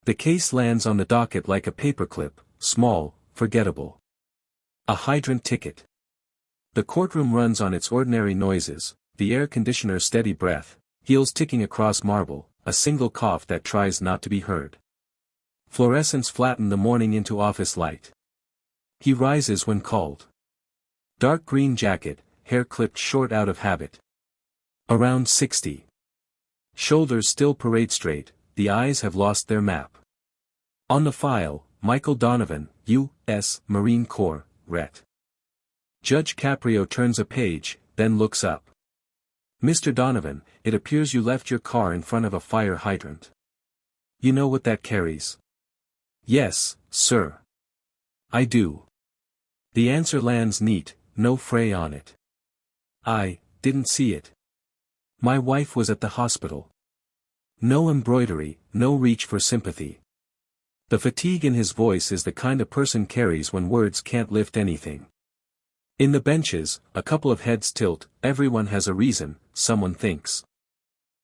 The case lands on the docket like a paperclip, small, forgettable. A hydrant ticket. The courtroom runs on its ordinary noises, the air conditioner's steady breath, heels ticking across marble, a single cough that tries not to be heard. Fluorescents flatten the morning into office light. He rises when called. Dark green jacket, hair clipped short out of habit. Around 60. Shoulders still parade straight, the eyes have lost their map. On the file, Michael Donovan, U.S. Marine Corps, Ret. Judge Caprio turns a page, then looks up. Mr. Donovan, it appears you left your car in front of a fire hydrant. You know what that carries? Yes, sir. I do. The answer lands neat, no fray on it. I didn't see it. My wife was at the hospital. No embroidery, no reach for sympathy. The fatigue in his voice is the kind a person carries when words can't lift anything. In the benches, a couple of heads tilt, everyone has a reason, someone thinks.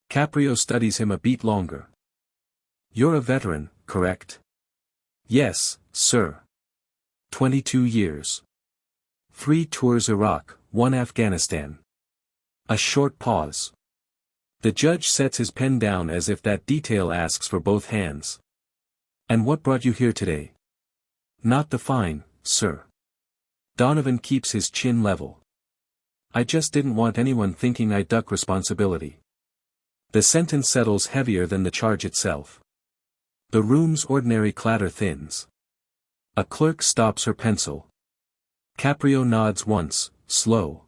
Caprio studies him a beat longer. You're a veteran, correct? Yes, sir. 22 years. 3 tours Iraq, 1 Afghanistan. A short pause. The judge sets his pen down as if that detail asks for both hands. And what brought you here today? Not the fine, sir. Donovan keeps his chin level. I just didn't want anyone thinking I duck responsibility. The sentence settles heavier than the charge itself. The room's ordinary clatter thins. A clerk stops her pencil. Caprio nods once, slow.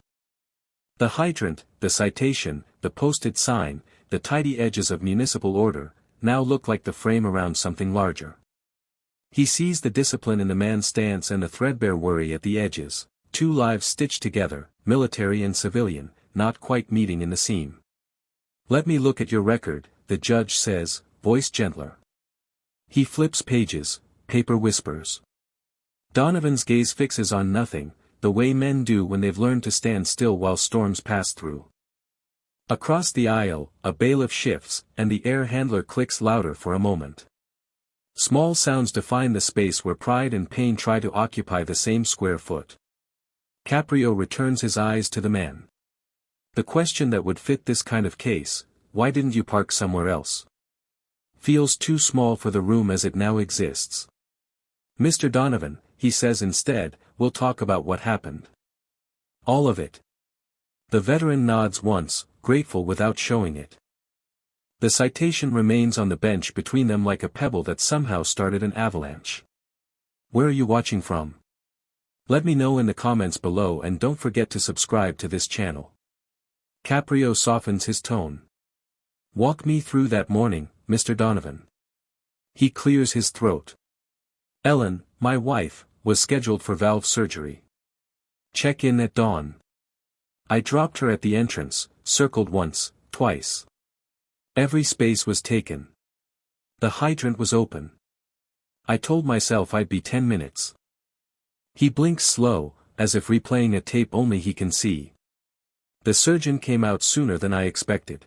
The hydrant, the citation, the posted sign, the tidy edges of municipal order, now look like the frame around something larger. He sees the discipline in the man's stance and the threadbare worry at the edges, 2 lives stitched together, military and civilian, not quite meeting in the seam. Let me look at your record, the judge says, voice gentler. He flips pages, paper whispers. Donovan's gaze fixes on nothing, the way men do when they've learned to stand still while storms pass through. Across the aisle, a bailiff shifts, and the air handler clicks louder for a moment. Small sounds define the space where pride and pain try to occupy the same square foot. Caprio returns his eyes to the man. The question that would fit this kind of case, why didn't you park somewhere else? Feels too small for the room as it now exists. Mr. Donovan, he says instead, we'll talk about what happened. All of it. The veteran nods once, grateful without showing it. The citation remains on the bench between them like a pebble that somehow started an avalanche. Where are you watching from? Let me know in the comments below and don't forget to subscribe to this channel. Caprio softens his tone. Walk me through that morning, Mr. Donovan. He clears his throat. Ellen, my wife, was scheduled for valve surgery. Check in at dawn. I dropped her at the entrance, circled once, twice. Every space was taken. The hydrant was open. I told myself I'd be 10 minutes. He blinks slow, as if replaying a tape only he can see. The surgeon came out sooner than I expected.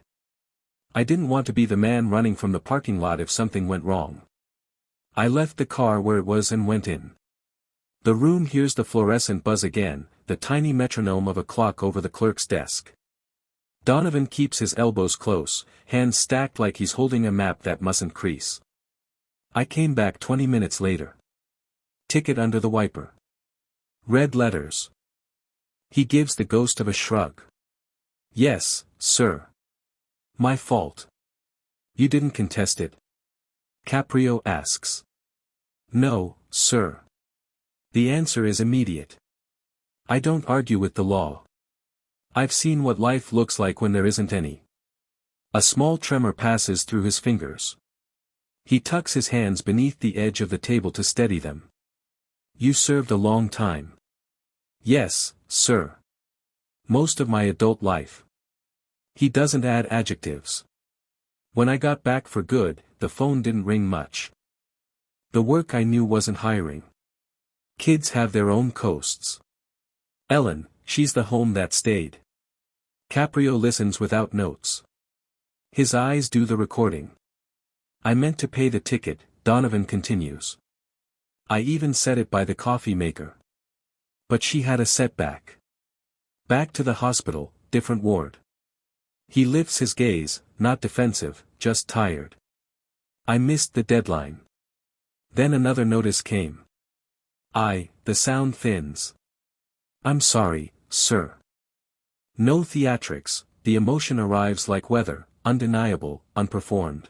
I didn't want to be the man running from the parking lot if something went wrong. I left the car where it was and went in. The room hears the fluorescent buzz again, the tiny metronome of a clock over the clerk's desk. Donovan keeps his elbows close, hands stacked like he's holding a map that mustn't crease. I came back 20 minutes later. Ticket under the wiper. Red letters. He gives the ghost of a shrug. Yes, sir. My fault. You didn't contest it? Caprio asks. No, sir. The answer is immediate. I don't argue with the law. I've seen what life looks like when there isn't any. A small tremor passes through his fingers. He tucks his hands beneath the edge of the table to steady them. You served a long time. Yes, sir. Most of my adult life. He doesn't add adjectives. When I got back for good, the phone didn't ring much. The work I knew wasn't hiring. Kids have their own coasts. Ellen, she's the home that stayed. Caprio listens without notes. His eyes do the recording. I meant to pay the ticket, Donovan continues. I even said it by the coffee maker. But she had a setback. Back to the hospital, different ward. He lifts his gaze, not defensive, just tired. I missed the deadline. Then another notice came. The sound thins. I'm sorry, sir. No theatrics, the emotion arrives like weather, undeniable, unperformed.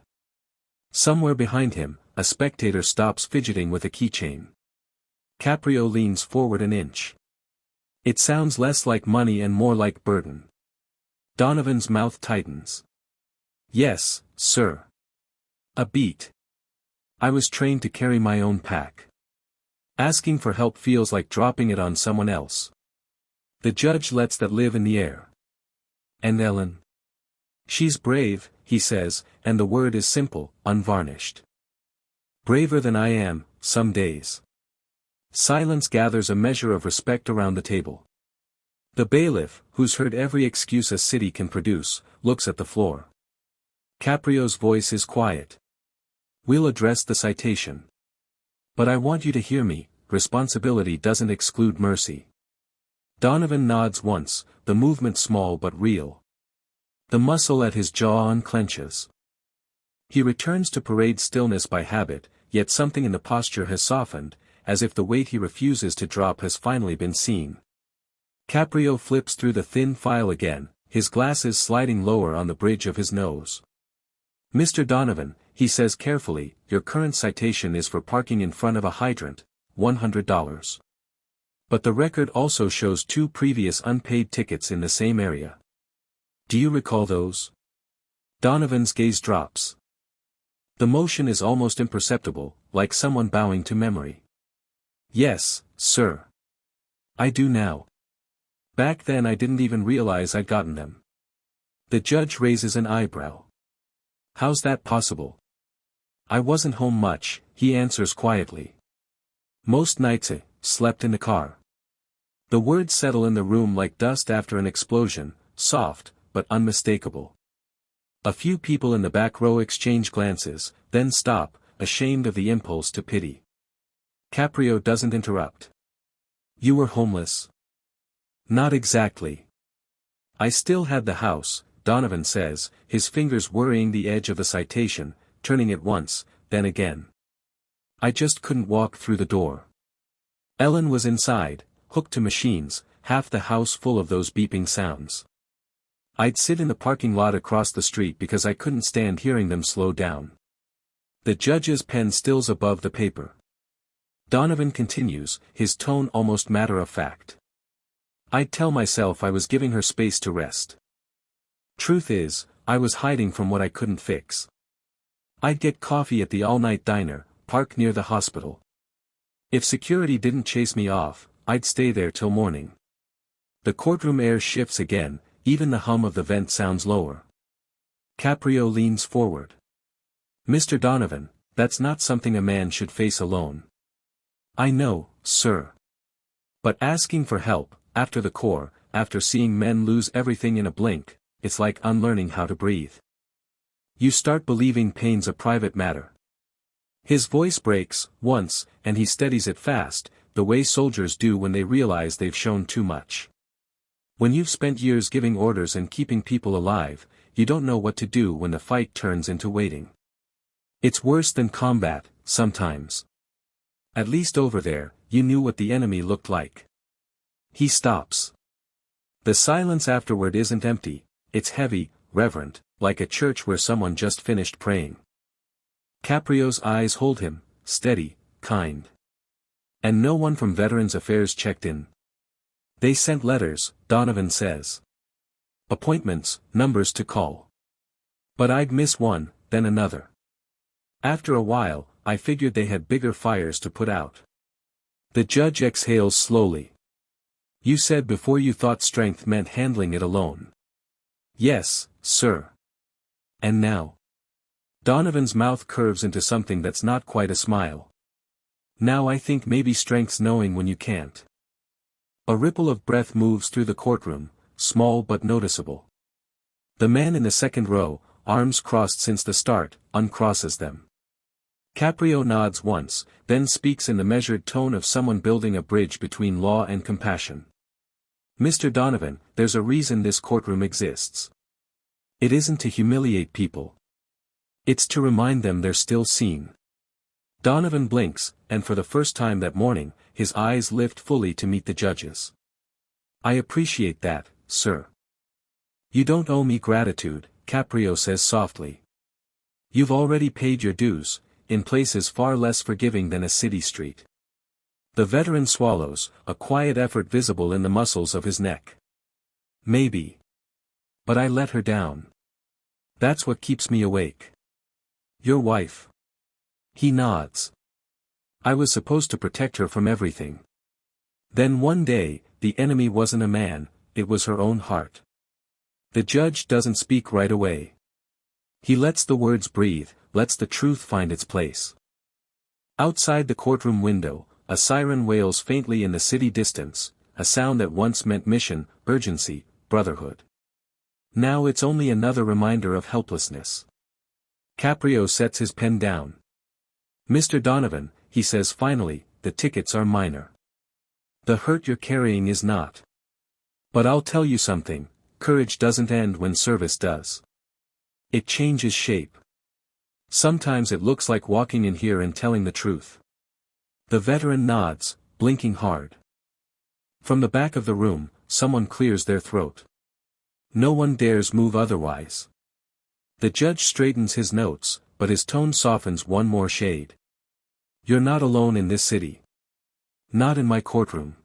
Somewhere behind him, a spectator stops fidgeting with a keychain. Caprio leans forward an inch. It sounds less like money and more like burden. Donovan's mouth tightens. Yes, sir. A beat. I was trained to carry my own pack. Asking for help feels like dropping it on someone else. The judge lets that live in the air. And Ellen? She's brave, he says, and the word is simple, unvarnished. Braver than I am, some days. Silence gathers a measure of respect around the table. The bailiff, who's heard every excuse a city can produce, looks at the floor. Caprio's voice is quiet. We'll address the citation. But I want you to hear me, responsibility doesn't exclude mercy. Donovan nods once, the movement small but real. The muscle at his jaw unclenches. He returns to parade stillness by habit, yet something in the posture has softened, as if the weight he refuses to drop has finally been seen. Caprio flips through the thin file again, his glasses sliding lower on the bridge of his nose. Mr. Donovan, he says carefully, your current citation is for parking in front of a hydrant, $100. But the record also shows 2 previous unpaid tickets in the same area. Do you recall those? Donovan's gaze drops. The motion is almost imperceptible, like someone bowing to memory. Yes, sir. I do now. Back then I didn't even realize I'd gotten them. The judge raises an eyebrow. How's that possible? I wasn't home much, he answers quietly. Most nights I slept in the car. The words settle in the room like dust after an explosion, soft, but unmistakable. A few people in the back row exchange glances, then stop, ashamed of the impulse to pity. Caprio doesn't interrupt. You were homeless? Not exactly. I still had the house, Donovan says, his fingers worrying the edge of the citation, turning it once, then again. I just couldn't walk through the door. Ellen was inside, hooked to machines, half the house full of those beeping sounds. I'd sit in the parking lot across the street because I couldn't stand hearing them slow down. The judge's pen stills above the paper. Donovan continues, his tone almost matter-of-fact. I'd tell myself I was giving her space to rest. Truth is, I was hiding from what I couldn't fix. I'd get coffee at the all-night diner, park near the hospital. If security didn't chase me off, I'd stay there till morning. The courtroom air shifts again, even the hum of the vent sounds lower. Caprio leans forward. Mr. Donovan, that's not something a man should face alone. I know, sir. But asking for help, after the Corps, after seeing men lose everything in a blink, it's like unlearning how to breathe. You start believing pain's a private matter. His voice breaks, once, and he steadies it fast, the way soldiers do when they realize they've shown too much. When you've spent years giving orders and keeping people alive, you don't know what to do when the fight turns into waiting. It's worse than combat, sometimes. At least over there, you knew what the enemy looked like. He stops. The silence afterward isn't empty, it's heavy, reverent, like a church where someone just finished praying. Caprio's eyes hold him, steady, kind. And no one from Veterans Affairs checked in. They sent letters, Donovan says. Appointments, numbers to call. But I'd miss one, then another. After a while, I figured they had bigger fires to put out. The judge exhales slowly. You said before you thought strength meant handling it alone. Yes, sir. And now? Donovan's mouth curves into something that's not quite a smile. Now I think maybe strength's knowing when you can't. A ripple of breath moves through the courtroom, small but noticeable. The man in the second row, arms crossed since the start, uncrosses them. Caprio nods once, then speaks in the measured tone of someone building a bridge between law and compassion. Mr. Donovan, there's a reason this courtroom exists. It isn't to humiliate people. It's to remind them they're still seen. Donovan blinks, and for the first time that morning, his eyes lift fully to meet the judge's. I appreciate that, sir. You don't owe me gratitude, Caprio says softly. You've already paid your dues, in places far less forgiving than a city street. The veteran swallows, a quiet effort visible in the muscles of his neck. Maybe. But I let her down. That's what keeps me awake. Your wife. He nods. I was supposed to protect her from everything. Then one day, the enemy wasn't a man, it was her own heart. The judge doesn't speak right away. He lets the words breathe, lets the truth find its place. Outside the courtroom window, a siren wails faintly in the city distance, a sound that once meant mission, urgency, brotherhood. Now it's only another reminder of helplessness. Caprio sets his pen down. Mr. Donovan, he says finally, the tickets are minor. The hurt you're carrying is not. But I'll tell you something, courage doesn't end when service does. It changes shape. Sometimes it looks like walking in here and telling the truth. The veteran nods, blinking hard. From the back of the room, someone clears their throat. No one dares move otherwise. The judge straightens his notes, but his tone softens one more shade. You're not alone in this city. Not in my courtroom.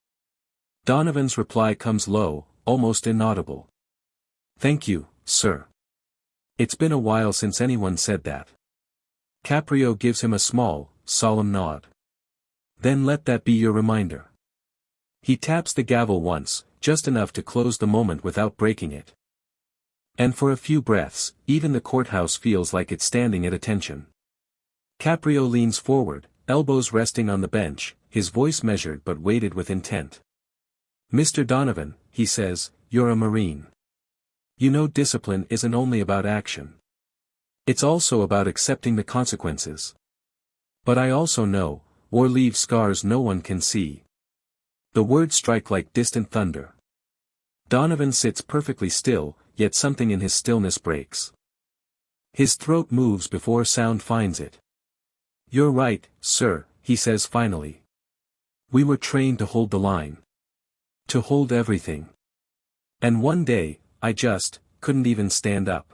Donovan's reply comes low, almost inaudible. Thank you, sir. It's been a while since anyone said that. Caprio gives him a small, solemn nod. Then let that be your reminder. He taps the gavel once, just enough to close the moment without breaking it. And for a few breaths, even the courthouse feels like it's standing at attention. Caprio leans forward, elbows resting on the bench, his voice measured but weighted with intent. Mr. Donovan, he says, you're a Marine. You know discipline isn't only about action. It's also about accepting the consequences. But I also know, war leaves scars no one can see. The words strike like distant thunder. Donovan sits perfectly still, yet something in his stillness breaks. His throat moves before sound finds it. You're right, sir, he says finally. We were trained to hold the line. To hold everything. And one day, I just couldn't even stand up.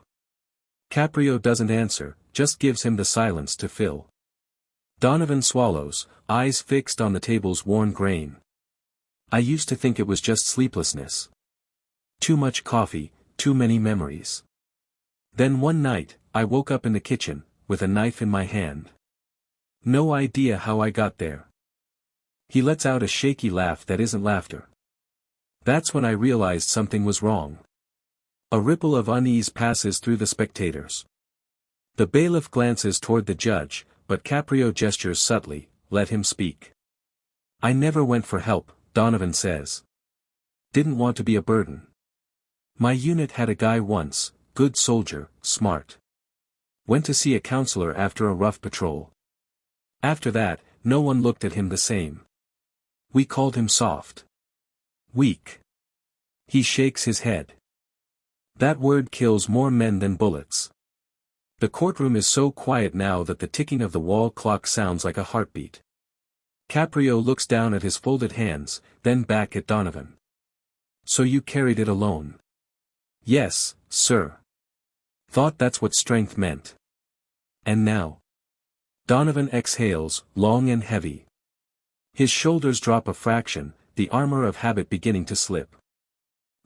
Caprio doesn't answer, just gives him the silence to fill. Donovan swallows, eyes fixed on the table's worn grain. I used to think it was just sleeplessness. Too much coffee, too many memories. Then one night, I woke up in the kitchen, with a knife in my hand. No idea how I got there. He lets out a shaky laugh that isn't laughter. That's when I realized something was wrong. A ripple of unease passes through the spectators. The bailiff glances toward the judge, but Caprio gestures subtly, let him speak. I never went for help, Donovan says. Didn't want to be a burden. My unit had a guy once, good soldier, smart. Went to see a counselor after a rough patrol. After that, no one looked at him the same. We called him soft. Weak. He shakes his head. That word kills more men than bullets. The courtroom is so quiet now that the ticking of the wall clock sounds like a heartbeat. Caprio looks down at his folded hands, then back at Donovan. So you carried it alone? Yes, sir. Thought that's what strength meant. And now? Donovan exhales, long and heavy. His shoulders drop a fraction, the armor of habit beginning to slip.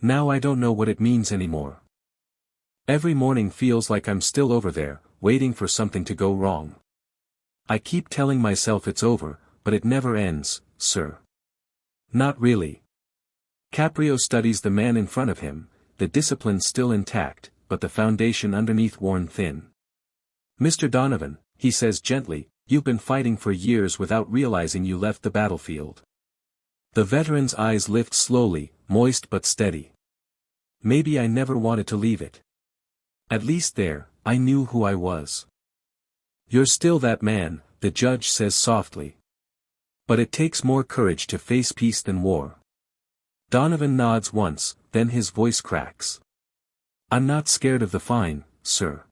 Now I don't know what it means anymore. Every morning feels like I'm still over there, waiting for something to go wrong. I keep telling myself it's over, but it never ends, sir. Not really. Caprio studies the man in front of him, the discipline still intact, but the foundation underneath worn thin. Mr. Donovan, he says gently, you've been fighting for years without realizing you left the battlefield. The veteran's eyes lift slowly, moist but steady. Maybe I never wanted to leave it. At least there, I knew who I was. You're still that man, the judge says softly. But it takes more courage to face peace than war. Donovan nods once, then his voice cracks. I'm not scared of the fine, sir.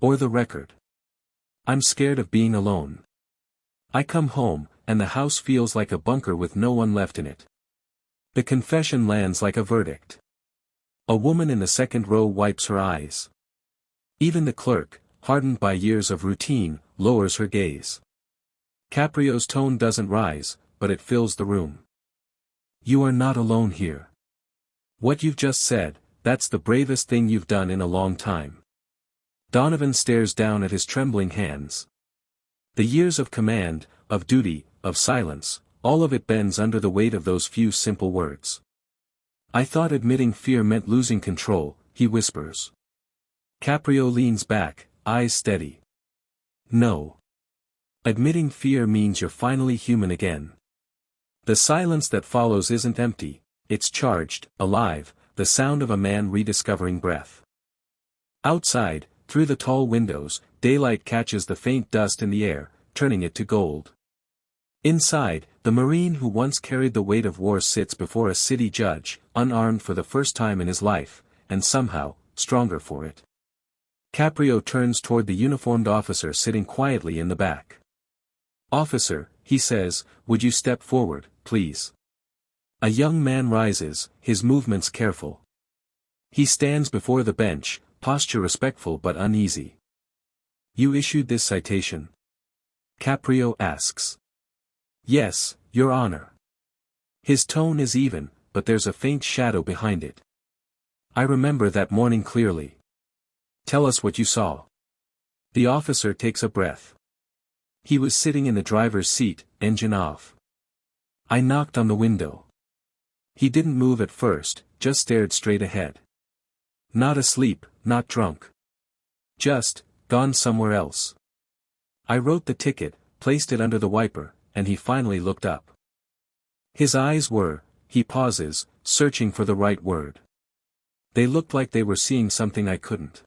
Or the record. I'm scared of being alone. I come home, and the house feels like a bunker with no one left in it. The confession lands like a verdict. A woman in the second row wipes her eyes. Even the clerk, hardened by years of routine, lowers her gaze. Caprio's tone doesn't rise, but it fills the room. You are not alone here. What you've just said, that's the bravest thing you've done in a long time. Donovan stares down at his trembling hands. The years of command, of duty, of silence, all of it bends under the weight of those few simple words. I thought admitting fear meant losing control, he whispers. Caprio leans back, eyes steady. No. Admitting fear means you're finally human again. The silence that follows isn't empty, it's charged, alive, the sound of a man rediscovering breath. Outside, through the tall windows, daylight catches the faint dust in the air, turning it to gold. Inside, the Marine who once carried the weight of war sits before a city judge, unarmed for the first time in his life, and somehow, stronger for it. Caprio turns toward the uniformed officer sitting quietly in the back. Officer, he says, would you step forward, please? A young man rises, his movements careful. He stands before the bench, posture respectful but uneasy. You issued this citation? Caprio asks. Yes, Your Honor. His tone is even, but there's a faint shadow behind it. I remember that morning clearly. Tell us what you saw. The officer takes a breath. He was sitting in the driver's seat, engine off. I knocked on the window. He didn't move at first, just stared straight ahead. Not asleep, not drunk. Just, gone somewhere else. I wrote the ticket, placed it under the wiper, and he finally looked up. His eyes were, he pauses, searching for the right word. They looked like they were seeing something I couldn't.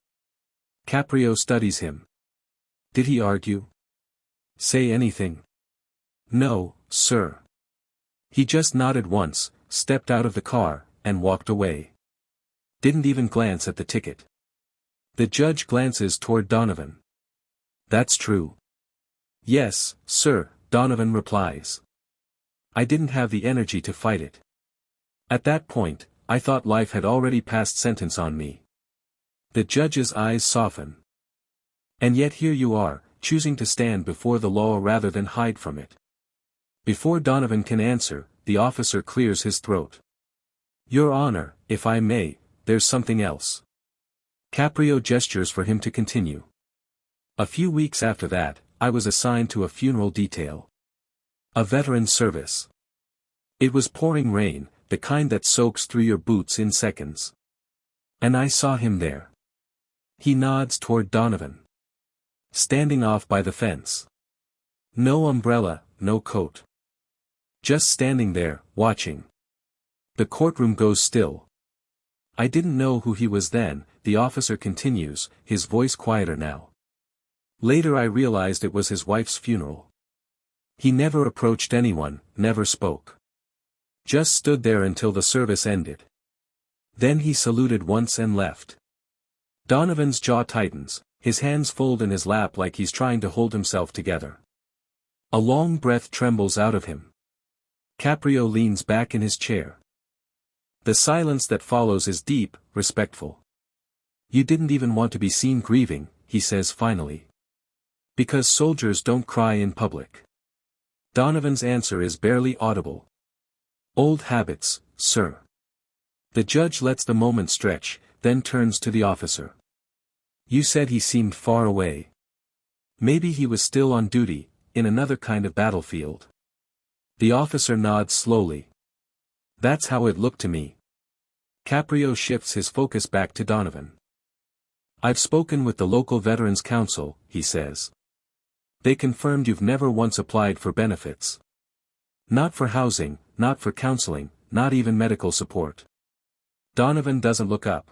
Caprio studies him. Did he argue? Say anything? No, sir. He just nodded once, stepped out of the car, and walked away. Didn't even glance at the ticket. The judge glances toward Donovan. That's true. Yes, sir, Donovan replies. I didn't have the energy to fight it. At that point, I thought life had already passed sentence on me. The judge's eyes soften. And yet here you are, choosing to stand before the law rather than hide from it. Before Donovan can answer, the officer clears his throat. Your Honor, if I may, there's something else. Caprio gestures for him to continue. A few weeks after that, I was assigned to a funeral detail. A veteran's service. It was pouring rain, the kind that soaks through your boots in seconds. And I saw him there. He nods toward Donovan. Standing off by the fence. No umbrella, no coat. Just standing there, watching. The courtroom goes still. I didn't know who he was then, the officer continues, his voice quieter now. Later I realized it was his wife's funeral. He never approached anyone, never spoke. Just stood there until the service ended. Then he saluted once and left. Donovan's jaw tightens, his hands fold in his lap like he's trying to hold himself together. A long breath trembles out of him. Caprio leans back in his chair. The silence that follows is deep, respectful. You didn't even want to be seen grieving, he says finally. Because soldiers don't cry in public. Donovan's answer is barely audible. Old habits, sir. The judge lets the moment stretch, then turns to the officer. You said he seemed far away. Maybe he was still on duty, in another kind of battlefield. The officer nods slowly. That's how it looked to me. Caprio shifts his focus back to Donovan. I've spoken with the local Veterans Council, he says. They confirmed you've never once applied for benefits. Not for housing, not for counseling, not even medical support. Donovan doesn't look up.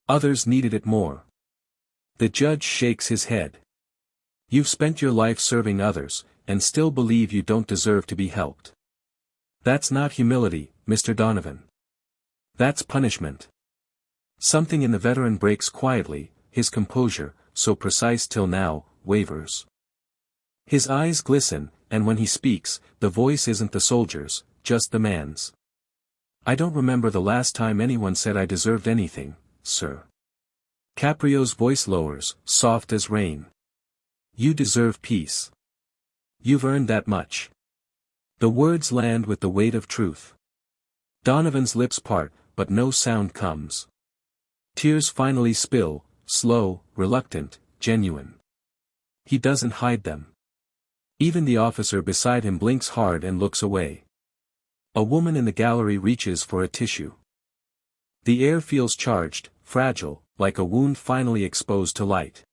Others needed it more. The judge shakes his head. You've spent your life serving others, and still believe you don't deserve to be helped. That's not humility, Mr. Donovan. That's punishment. Something in the veteran breaks quietly, his composure, so precise till now, wavers. His eyes glisten, and when he speaks, the voice isn't the soldier's, just the man's. I don't remember the last time anyone said I deserved anything, sir. Caprio's voice lowers, soft as rain. You deserve peace. You've earned that much. The words land with the weight of truth. Donovan's lips part, but no sound comes. Tears finally spill, slow, reluctant, genuine. He doesn't hide them. Even the officer beside him blinks hard and looks away. A woman in the gallery reaches for a tissue. The air feels charged, fragile, like a wound finally exposed to light.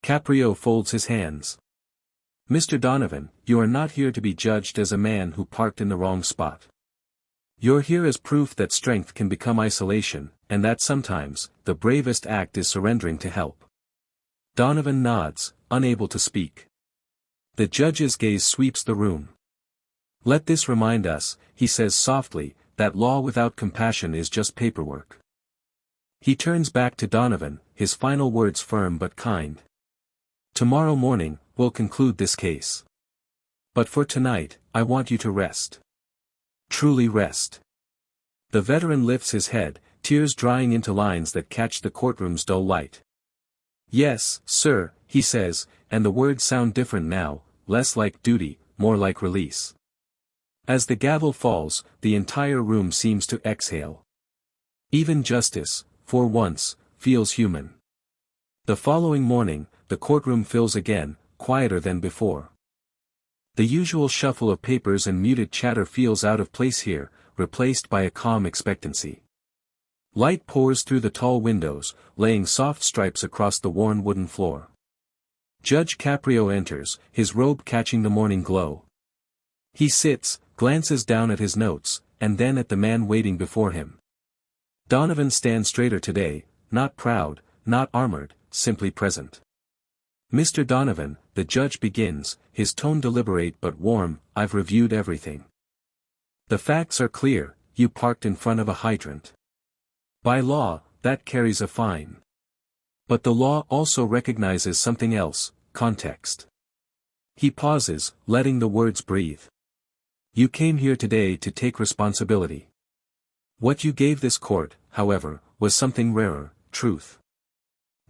Caprio folds his hands. Mr. Donovan, you are not here to be judged as a man who parked in the wrong spot. You're here as proof that strength can become isolation, and that sometimes, the bravest act is surrendering to help. Donovan nods, unable to speak. The judge's gaze sweeps the room. Let this remind us, he says softly, that law without compassion is just paperwork. He turns back to Donovan, his final words firm but kind. Tomorrow morning, we'll conclude this case. But for tonight, I want you to rest. Truly rest. The veteran lifts his head, tears drying into lines that catch the courtroom's dull light. Yes, sir, he says, and the words sound different now, less like duty, more like release. As the gavel falls, the entire room seems to exhale. Even justice, for once, feels human. The following morning, the courtroom fills again, quieter than before. The usual shuffle of papers and muted chatter feels out of place here, replaced by a calm expectancy. Light pours through the tall windows, laying soft stripes across the worn wooden floor. Judge Caprio enters, his robe catching the morning glow. He sits, glances down at his notes, and then at the man waiting before him. Donovan stands straighter today, not proud, not armored, simply present. Mr. Donovan, the judge begins, his tone deliberate but warm, I've reviewed everything. The facts are clear, you parked in front of a hydrant. By law, that carries a fine. But the law also recognizes something else, context. He pauses, letting the words breathe. You came here today to take responsibility. What you gave this court, however, was something rarer, truth.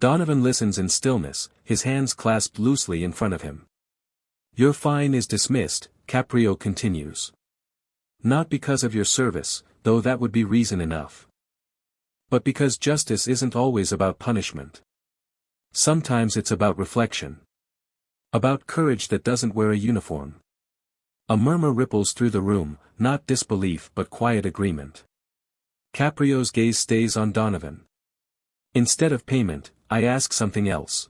Donovan listens in stillness, his hands clasped loosely in front of him. Your fine is dismissed, Caprio continues. Not because of your service, though that would be reason enough. But because justice isn't always about punishment. Sometimes it's about reflection. About courage that doesn't wear a uniform. A murmur ripples through the room, not disbelief but quiet agreement. Caprio's gaze stays on Donovan. Instead of payment, I ask something else.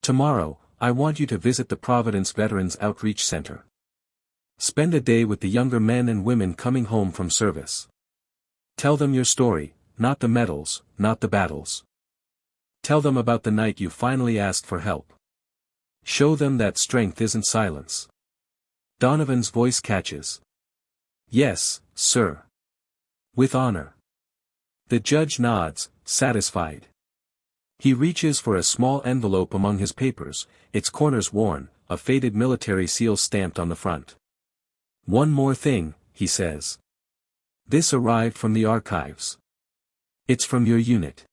Tomorrow, I want you to visit the Providence Veterans Outreach Center. Spend a day with the younger men and women coming home from service. Tell them your story, not the medals, not the battles. Tell them about the night you finally asked for help. Show them that strength isn't silence. Donovan's voice catches. Yes, sir. With honor. The judge nods, satisfied. He reaches for a small envelope among his papers, its corners worn, a faded military seal stamped on the front. One more thing, he says. This arrived from the archives. It's from your unit.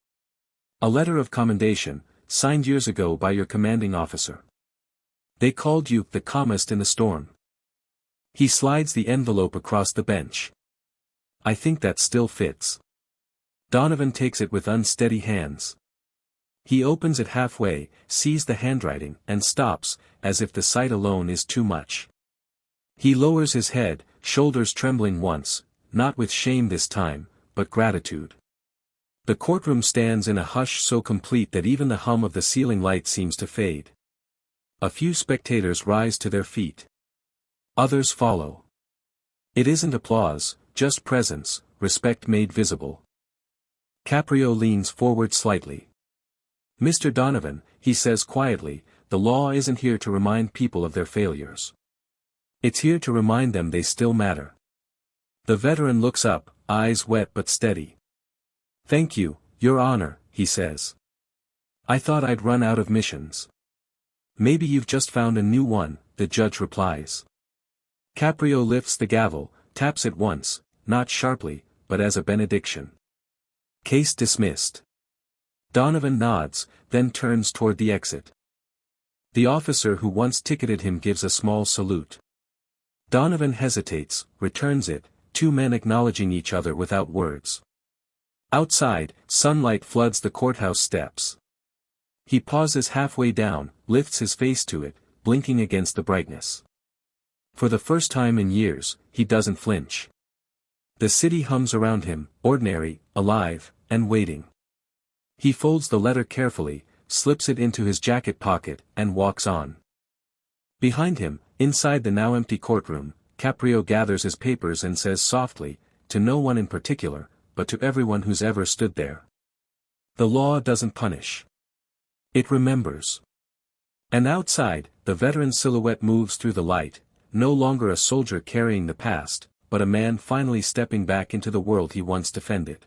A letter of commendation, signed years ago by your commanding officer. They called you the calmest in the storm. He slides the envelope across the bench. I think that still fits. Donovan takes it with unsteady hands. He opens it halfway, sees the handwriting, and stops, as if the sight alone is too much. He lowers his head, shoulders trembling once, not with shame this time, but gratitude. The courtroom stands in a hush so complete that even the hum of the ceiling light seems to fade. A few spectators rise to their feet. Others follow. It isn't applause, just presence, respect made visible. Caprio leans forward slightly. Mr. Donovan, he says quietly, the law isn't here to remind people of their failures. It's here to remind them they still matter. The veteran looks up, eyes wet but steady. "Thank you, Your Honor," he says. "I thought I'd run out of missions." "Maybe you've just found a new one," the judge replies. Caprio lifts the gavel, taps it once, not sharply, but as a benediction. Case dismissed. Donovan nods, then turns toward the exit. The officer who once ticketed him gives a small salute. Donovan hesitates, returns it, two men acknowledging each other without words. Outside, sunlight floods the courthouse steps. He pauses halfway down, lifts his face to it, blinking against the brightness. For the first time in years, he doesn't flinch. The city hums around him, ordinary, alive, and waiting. He folds the letter carefully, slips it into his jacket pocket, and walks on. Behind him, inside the now empty courtroom, Caprio gathers his papers and says softly, to no one in particular, but to everyone who's ever stood there. The law doesn't punish. It remembers. And outside, the veteran's silhouette moves through the light, no longer a soldier carrying the past, but a man finally stepping back into the world he once defended.